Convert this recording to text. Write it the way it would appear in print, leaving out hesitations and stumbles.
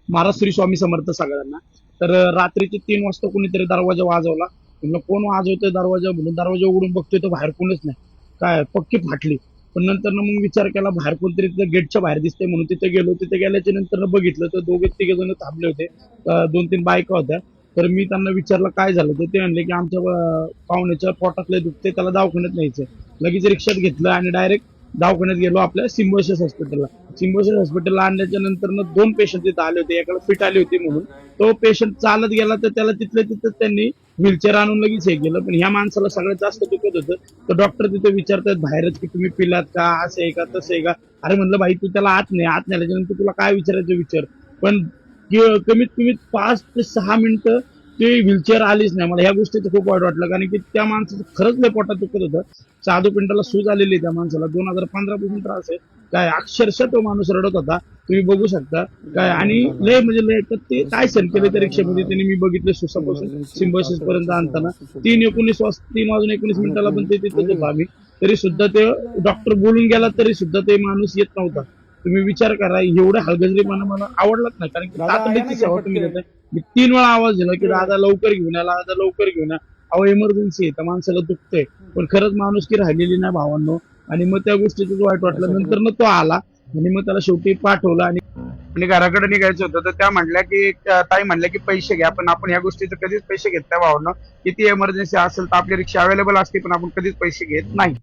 महाराज श्री स्वामी समर्थ सगळ्यांना. तर रात्रीचे 3 वाजता कोणीतरी दरवाजा वाजवला. म्हणलं कोण वाजवतोय दरवाजा, म्हणून दरवाजा उघडून बघतोय तर बाहेर कोणच नाही, काय पक्की फाटली. पण नंतर मग विचार केला बाहेर कोणतरी तिथं गेटच्या बाहेर दिसते म्हणून तिथे गेलो. तिथे गेल्याच्या नंतर बघितलं तर दोघे तिघे जण थांबले होते. 2-3 बायका होत्या. तर मी त्यांना विचारलं काय झालं, तर ते म्हणले की आमच्या पाहुण्याच्या पोटातले दुखते, त्याला दवाखान्यात न्यायचं. लगेच रिक्षात घेतलं आणि डायरेक्ट दवाखान्यात गेलो आपल्या सिम्बोसिस हॉस्पिटलला. सिम्बोसिस हॉस्पिटलला आणल्याच्या नंतर 2 पेशंट तिथे आले होते. एकाला फिट आली होती म्हणून तो पेशंट चालत गेला, तर त्याला तिथल्या तिथं त्यांनी व्हीलचेअर आणून लगेच हे केलं. पण ह्या माणसाला सगळ्यात जास्त दुखत होतं. तर डॉक्टर तिथे विचारतात बाहेरच की तुम्ही पिलात का, असं आहे का तसं आहे का. अरे म्हणलं भाई तू त्याला आत नेल्याच्यानंतर तुला काय विचारायचं विचार. पण कमीत कमी 5 ते 6 मिनिटं ते व्हीलचेअर आलीच नाही. मला ह्या गोष्टीचं खूप वाईट वाटलं, कारण की त्या माणसाचं खरंच लय पोटात दुखत होतं. चादू पिंडाला सूज आलेली त्या माणसाला 2015 पासून त्रास आहे. काय अक्षरशः तो माणूस रडत होता, तुम्ही बघू शकता. काय आणि लय म्हणजे लय, तर ते काय सण केले त्या रिक्षामध्ये त्यांनी, मी बघितलं सुसापासून सिम्बॉसिस पर्यंत आणताना. 3:19 पण ते तिथेच होतो आम्ही. तरी सुद्धा ते डॉक्टर बोलून गेला तरी सुद्धा ते माणूस येत नव्हता. तुम्ही विचार करा, एवढं हलगर्जीपणा मला आवडलाच नाही. कारण की तातडीची सेवा तुम्ही देताय. मी 3 वेळा आवाज दिला की दादा लवकर घेऊन या, दादा लवकर घेऊन या. अहो इमर्जन्सी आहे, त्या माणसाला दुखतंय. पण खरंच माणुसकी राहिलेली नाही भावांनो. आणि मग त्या गोष्टीचं वाईट वाटलं. नंतर मग तो आला आणि मग त्याला शेवटी पाठवलं आणि घराकडे निघायचं होतं. तर त्या म्हणल्या की ताई म्हणल्या की पैसे घ्या, पण आपण ह्या गोष्टीचं कधीच पैसे घेत नाही भावांनो. किती इमर्जन्सी असेल तर आपली रिक्षा अवेलेबल असते, पण आपण कधीच पैसे घेत नाही.